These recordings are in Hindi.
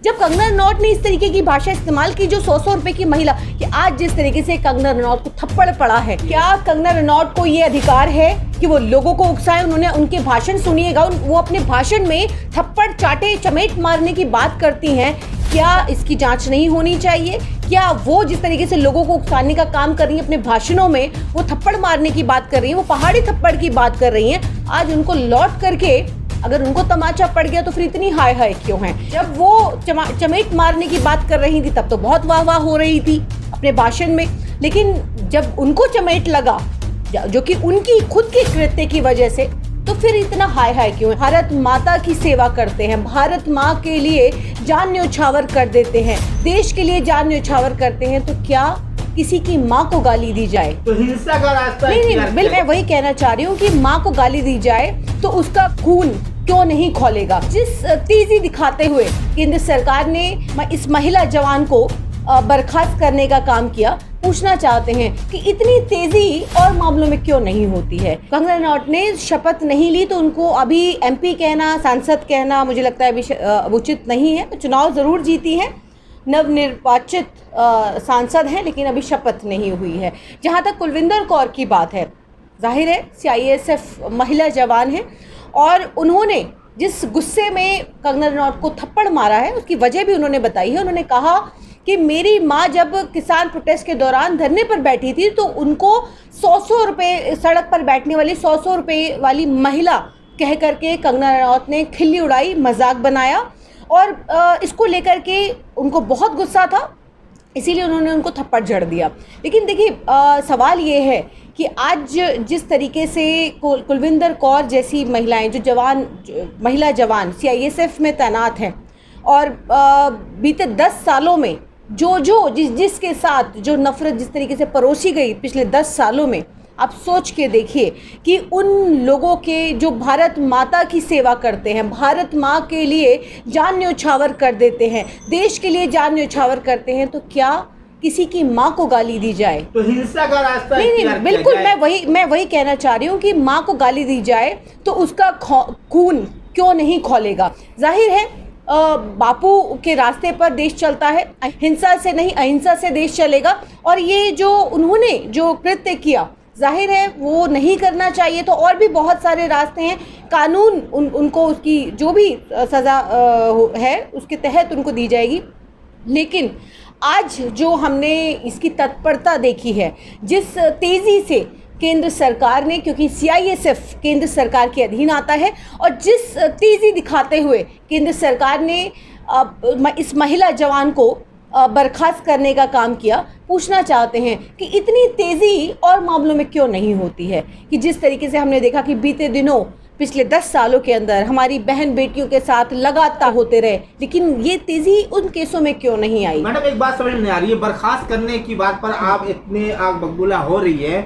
जब कंगना रनौत ने इस तरीके की भाषा इस्तेमाल की, जो 100 रुपए की महिला, कि आज जिस तरीके से कंगना रनौत को थप्पड़ पड़ा है, क्या कंगना रनौत को ये अधिकार है कि वो लोगों को उकसाए? उन्होंने उनके भाषण सुनिएगा, वो अपने भाषण में थप्पड़ चाटे चमेट मारने की बात करती हैं। क्या इसकी जांच नहीं होनी चाहिए? क्या वो जिस तरीके से लोगों को उकसाने का काम कर रही है अपने भाषणों में, वो थप्पड़ मारने की बात कर रही है, वो पहाड़ी थप्पड़ की बात कर रही हैं, आज उनको लौट करके अगर उनको तमाचा पड़ गया तो फिर इतनी हाय हाय क्यों है? जब वो चमेट मारने की बात कर रही थी तब तो बहुत वाह वाह हो रही थी अपने भाषण में, लेकिन जब उनको चमेट लगा जो कि उनकी खुद के कृत्य की वजह से, तो फिर इतना हाय हाय क्यों है? भारत माता की सेवा करते हैं, भारत माँ के लिए जान न्यौछावर कर देते हैं, देश के लिए जान न्यौछावर करते हैं, तो क्या किसी की माँ को गाली दी जाए तो हिंसा का रास्ता? नहीं, बिल मैं वही कहना चाह रही हूँ कि माँ को गाली दी जाए तो उसका खून क्यों नहीं खोलेगा? जिस तेजी दिखाते हुए केंद्र सरकार ने इस महिला जवान को बर्खास्त करने का काम किया, पूछना चाहते हैं कि इतनी तेजी और मामलों में क्यों नहीं होती है? कंगना रनौत ने शपथ नहीं ली तो उनको अभी एमपी कहना, सांसद कहना मुझे लगता है अभी उचित नहीं है। चुनाव जरूर जीती है, नवनिर्वाचित सांसद हैं, लेकिन अभी शपथ नहीं हुई है। जहां तक कुलविंदर कौर की बात है, जाहिर है सीआईएसएफ महिला जवान है और उन्होंने जिस गुस्से में कंगना रनौत को थप्पड़ मारा है उसकी वजह भी उन्होंने बताई है। उन्होंने कहा कि मेरी माँ जब किसान प्रोटेस्ट के दौरान धरने पर बैठी थी तो उनको 100 रुपये, सड़क पर बैठने वाली 100 रुपये वाली महिला कह करके कंगना रनौत ने खिल्ली उड़ाई, मजाक बनाया और इसको लेकर के उनको बहुत गुस्सा था, इसीलिए उन्होंने उनको थप्पड़ जड़ दिया। लेकिन देखिए सवाल ये है कि आज जिस तरीके से कुलविंदर कौर जैसी महिलाएं, महिला जवान सीआईएसएफ में तैनात हैं और बीते 10 सालों में जिसके साथ जो नफरत जिस तरीके से परोसी गई पिछले 10 सालों में, आप सोच के देखिए कि उन लोगों के जो भारत माता की सेवा करते हैं, भारत माँ के लिए जान न्यौछावर कर देते हैं, देश के लिए जान न्यौछावर करते हैं, तो क्या किसी की माँ को गाली दी जाए? तो हिंसा का रास्ता? नहीं, बिल्कुल मैं वही कहना चाह रही हूँ कि माँ को गाली दी जाए तो उसका खून क्यों नहीं खोलेगा? जाहिर है बापू के रास्ते पर देश चलता है, हिंसा से नहीं अहिंसा से देश चलेगा। और ये जो उन्होंने जो कृत्य किया, जाहिर है वो नहीं करना चाहिए, तो और भी बहुत सारे रास्ते हैं, कानून उनको उसकी जो भी सज़ा है उसके तहत उनको दी जाएगी। लेकिन आज जो हमने इसकी तत्परता देखी है, जिस तेज़ी से केंद्र सरकार ने, क्योंकि सीआईएसएफ केंद्र सरकार के अधीन आता है, और जिस तेज़ी दिखाते हुए केंद्र सरकार ने इस महिला जवान को बर्खास्त करने का काम किया, पूछना चाहते हैं कि इतनी तेज़ी और मामलों में क्यों नहीं होती है? कि जिस तरीके से हमने देखा कि बीते दिनों पिछले 10 सालों के अंदर हमारी बहन बेटियों के साथ लगातार होते रहे, लेकिन ये तेज़ी उन केसों में क्यों नहीं आई? मैडम एक बात समझ नहीं आ रही है, बर्खास्त करने की बात पर आप इतने आग बबूला हो रही है,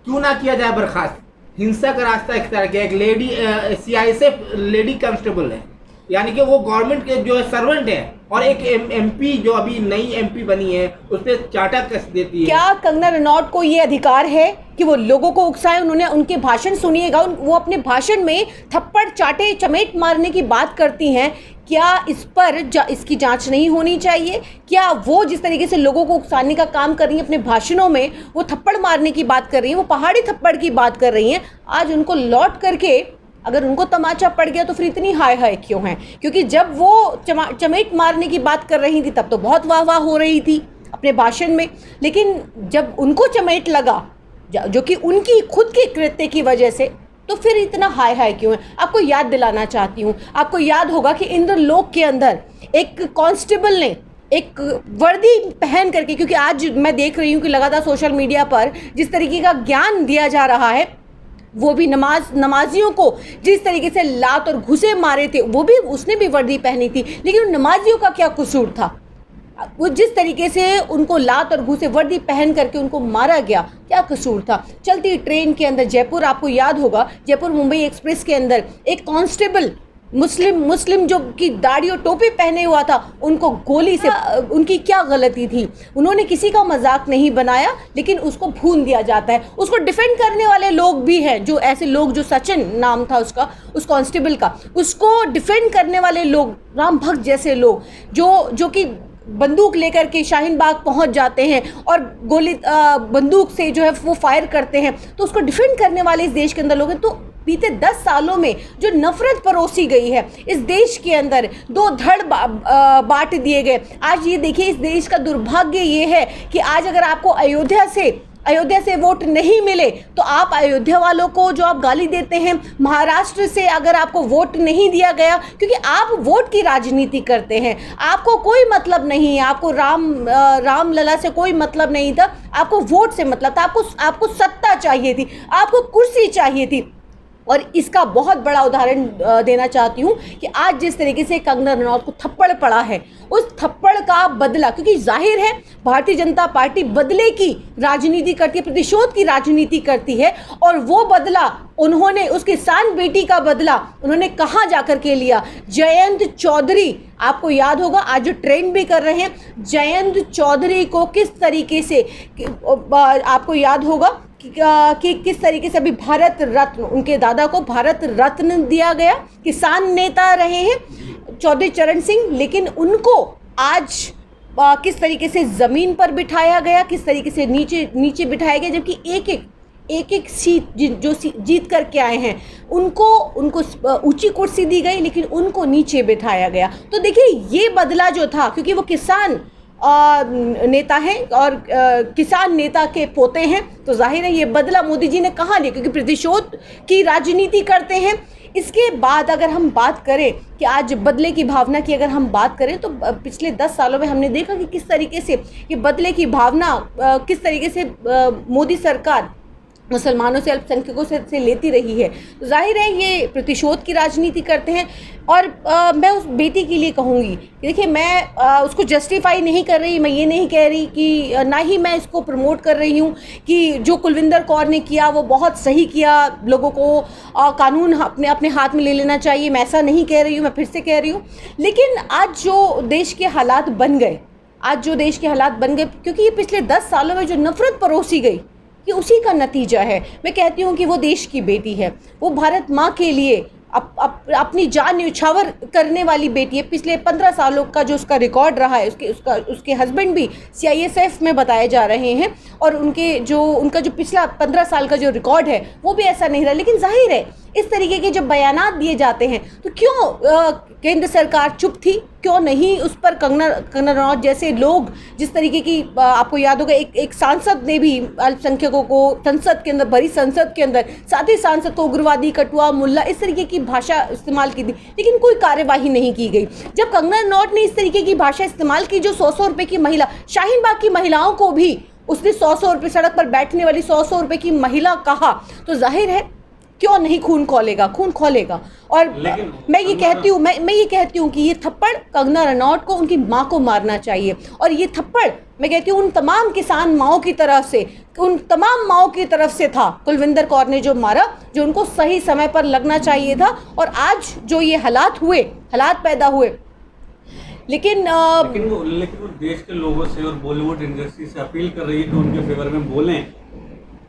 क्यों ना किया जाए बर्खास्त? हिंसा का रास्ता इख्तियार किया। एक लेडी सीआईएसएफ लेडी कांस्टेबल है, यानी कि वो गवर्नमेंट के जो है सर्वेंट है, और एक एमपी जो अभी नई एमपी बनी है उस पर चाटा कस देती है। क्या कंगना रनौत को ये अधिकार है कि वो लोगों को उकसाए? उन्होंने उनके भाषण सुनिएगा, वो अपने भाषण में थप्पड़ चाटे चमेट मारने की बात करती हैं। क्या इस पर इसकी जांच नहीं होनी चाहिए? क्या वो जिस तरीके से लोगों को उकसाने का काम कर रही हैं अपने भाषणों में, वो थप्पड़ मारने की बात कर रही हैं, वो पहाड़ी थप्पड़ की बात कर रही हैं, आज उनको लौट करके अगर उनको तमाचा पड़ गया तो फिर इतनी हाय हाय क्यों है? क्योंकि जब वो चमेट मारने की बात कर रही थी तब तो बहुत वाह वाह हो रही थी अपने भाषण में, लेकिन जब उनको चमेट लगा जो कि उनकी खुद के कृत्य की वजह से, तो फिर इतना हाय हाय क्यों है? आपको याद दिलाना चाहती हूँ, आपको याद होगा कि इंद्रलोक के अंदर एक कांस्टेबल ने एक वर्दी पहन करके, क्योंकि आज मैं देख रही हूँ कि लगातार सोशल मीडिया पर जिस तरीके का ज्ञान दिया जा रहा है, वो भी नमाजियों को जिस तरीके से लात और घुसे मारे थे, वो भी उसने भी वर्दी पहनी थी, लेकिन उन नमाजियों का क्या कसूर था? वो जिस तरीके से उनको लात और घुसे वर्दी पहन करके उनको मारा गया, क्या कसूर था? चलती ट्रेन के अंदर जयपुर, आपको याद होगा जयपुर मुंबई एक्सप्रेस के अंदर एक कांस्टेबल मुस्लिम जो कि दाढ़ी और टोपी पहने हुआ था, उनको गोली से, उनकी क्या गलती थी? उन्होंने किसी का मजाक नहीं बनाया, लेकिन उसको भून दिया जाता है। उसको डिफेंड करने वाले लोग भी हैं, जो ऐसे लोग, जो सचिन नाम था उसका, उस कांस्टेबल का, उसको डिफेंड करने वाले लोग, राम भक्त जैसे लोग, जो कि बंदूक लेकर के शाहीन बाग पहुंच जाते हैं और गोली बंदूक से जो है वो फायर करते हैं, तो उसको डिफेंड करने वाले इस देश के अंदर लोग हैं। तो बीते 10 सालों में जो नफरत परोसी गई है इस देश के अंदर, दो धड़ बांट दिए गए। आज ये देखिए, इस देश का दुर्भाग्य ये है कि आज अगर आपको अयोध्या से वोट नहीं मिले तो आप अयोध्या वालों को जो आप गाली देते हैं, महाराष्ट्र से अगर आपको वोट नहीं दिया गया, क्योंकि आप वोट की राजनीति करते हैं, आपको कोई मतलब नहीं है, आपको रामलला से कोई मतलब नहीं था, आपको वोट से मतलब था, आपको सत्ता चाहिए थी, आपको कुर्सी चाहिए थी। और इसका बहुत बड़ा उदाहरण देना चाहती हूँ कि आज जिस तरीके से कंगना रनौत को थप्पड़ पड़ा है, उस थप्पड़ का बदला, क्योंकि जाहिर है भारतीय जनता पार्टी बदले की राजनीति करती है, प्रतिशोध की राजनीति करती है, और वो बदला उन्होंने, उस किसान बेटी का बदला उन्होंने कहाँ जाकर के लिया? जयंत चौधरी, आपको याद होगा, आज जो ट्रेंड भी कर रहे हैं, जयंत चौधरी को किस तरीके से, आपको याद होगा कि किस तरीके से अभी भारत रत्न, उनके दादा को भारत रत्न दिया गया, किसान नेता रहे हैं चौधरी चरण सिंह, लेकिन उनको आज किस तरीके से ज़मीन पर बिठाया गया, किस तरीके से नीचे बिठाया गया, जबकि एक सीट जो जीत करके आए हैं उनको ऊंची कुर्सी दी गई, लेकिन उनको नीचे बिठाया गया। तो देखिए, ये बदला जो था, क्योंकि वो किसान नेता हैं और किसान नेता के पोते हैं, तो जाहिर है ये बदला मोदी जी ने कहाँ लिया, क्योंकि प्रतिशोध की राजनीति करते हैं। इसके बाद अगर हम बात करें कि आज बदले की भावना की अगर हम बात करें, तो पिछले 10 सालों में हमने देखा कि किस तरीके से ये बदले की भावना, किस तरीके से मोदी सरकार मुसलमानों से, अल्पसंख्यकों से लेती रही है। तो जाहिर है ये प्रतिशोध की राजनीति करते हैं। और मैं उस बेटी के लिए कहूँगी कि देखिए, मैं उसको जस्टिफाई नहीं कर रही, मैं ये नहीं कह रही कि, ना ही मैं इसको प्रमोट कर रही हूँ कि जो कुलविंदर कौर ने किया वो बहुत सही किया, लोगों को कानून अपने हाथ में ले लेना चाहिए, मैं ऐसा नहीं कह रही हूँ, मैं फिर से कह रही हूँ। लेकिन आज जो देश के हालात बन गए, क्योंकि ये पिछले 10 सालों में जो नफरत परोसी गई, ये उसी का नतीजा है। मैं कहती हूँ कि वो देश की बेटी है, वो भारत माँ के लिए अपनी जान न्यौछावर करने वाली बेटी है। पिछले 15 सालों का जो उसका रिकॉर्ड रहा है, उसके हस्बैंड भी CISF में बताए जा रहे हैं, और उनका जो पिछला 15 साल का जो रिकॉर्ड है वो भी ऐसा नहीं रहा। लेकिन जाहिर है इस तरीके के जब बयानात दिए जाते हैं, तो क्यों केंद्र सरकार चुप थी, क्यों नहीं उस पर कंगना रनौत जैसे लोग, जिस तरीके की, आपको याद होगा, एक सांसद ने भी अल्पसंख्यकों को संसद के अंदर, भरी संसद के अंदर, साथ ही सांसद को उग्रवादी, कटुआ, मुल्ला, इस तरीके की भाषा इस्तेमाल की थी, लेकिन कोई कार्यवाही नहीं की गई। जब कंगना रनौत ने इस तरीके की भाषा इस्तेमाल की, जो 100 रुपये की महिला, शाहीन बाग की महिलाओं को भी उसने 100 रुपये, सड़क पर बैठने वाली 100 रुपये की महिला कहा, तो जाहिर है क्यों नहीं खून खोलेगा। और मैं ये कहती हूँ कि ये थप्पड़ कंगना रनौत को, उनकी माँ को मारना चाहिए। और ये थप्पड़ मैं कहती हूँ उन तमाम किसान माओं की तरफ से, उन तमाम माओं की तरफ से था, कुलविंदर कौर ने जो मारा, जो उनको सही समय पर लगना चाहिए था। और आज जो ये हालात पैदा हुए, लेकिन वो देश के लोगों से और बॉलीवुड इंडस्ट्री से अपील कर रही है कि उनके फेवर में बोलें,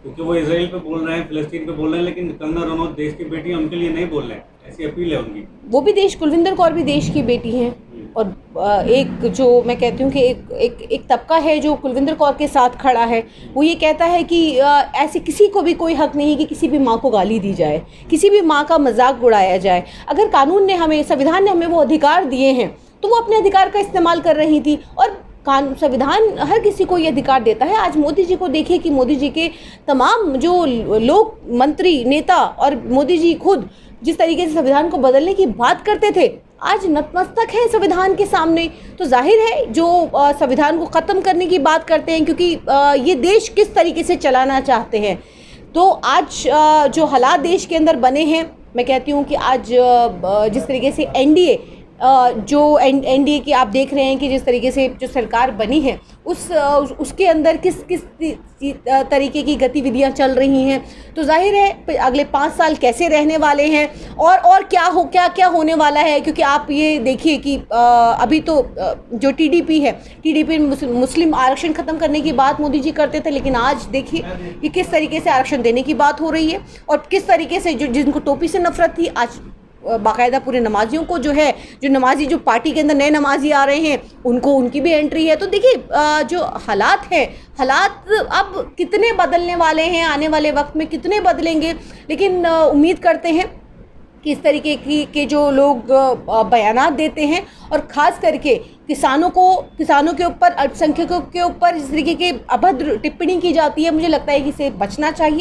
क्योंकि वो इजराइल पे बोल रहे हैं, फिलिस्तीन पे बोल रहे हैं, लेकिन कंगना रनौत देश की बेटी है, उनके लिए नहीं बोल रहे हैं, ऐसी अपील है उनकी। वो भी कुलविंदर कौर भी देश की बेटी हैं। और एक जो मैं कहती हूँ कि एक तबका है जो कुलविंदर कौर के साथ खड़ा है, वो ये कहता है कि ऐसे किसी को भी कोई हक नहीं कि किसी भी माँ को गाली दी जाए, किसी भी माँ का मजाक उड़ाया जाए। अगर कानून ने हमें, संविधान ने हमें वो अधिकार दिए हैं, तो वो अपने अधिकार का इस्तेमाल कर रही थी। और संविधान हर किसी को ये अधिकार देता है। आज मोदी जी को देखिए कि मोदी जी के तमाम जो लोग, मंत्री, नेता, और मोदी जी खुद जिस तरीके से संविधान को बदलने की बात करते थे, आज नतमस्तक हैं संविधान के सामने। तो जाहिर है जो संविधान को ख़त्म करने की बात करते हैं, क्योंकि ये देश किस तरीके से चलाना चाहते हैं। तो आज जो हालात देश के अंदर बने हैं, मैं कहती हूँ कि आज जिस तरीके से NDA जो एनडीए की आप देख रहे हैं कि जिस तरीके से जो सरकार बनी है उसके अंदर किस तरीके की गतिविधियां चल रही हैं, तो जाहिर है अगले 5 साल कैसे रहने वाले हैं और क्या होने वाला है। क्योंकि आप ये देखिए कि अभी तो जो टीडीपी मुस्लिम आरक्षण ख़त्म करने की बात मोदी जी करते थे, लेकिन आज देखिए कि किस तरीके से आरक्षण देने की बात हो रही है और किस तरीके से जिनको टोपी से नफरत थी आज बाकायदा पूरे नमाजियों को जो है, जो नमाजी जो पार्टी के अंदर नए नमाजी आ रहे हैं उनकी भी एंट्री है। तो देखिए जो हालात अब कितने बदलने वाले हैं, आने वाले वक्त में कितने बदलेंगे, लेकिन उम्मीद करते हैं कि इस तरीके के जो लोग बयानात देते हैं और ख़ास करके किसानों के ऊपर, अल्पसंख्यकों के ऊपर इस तरीके की अभद्र टिप्पणी की जाती है, मुझे लगता है कि इसे बचना चाहिए।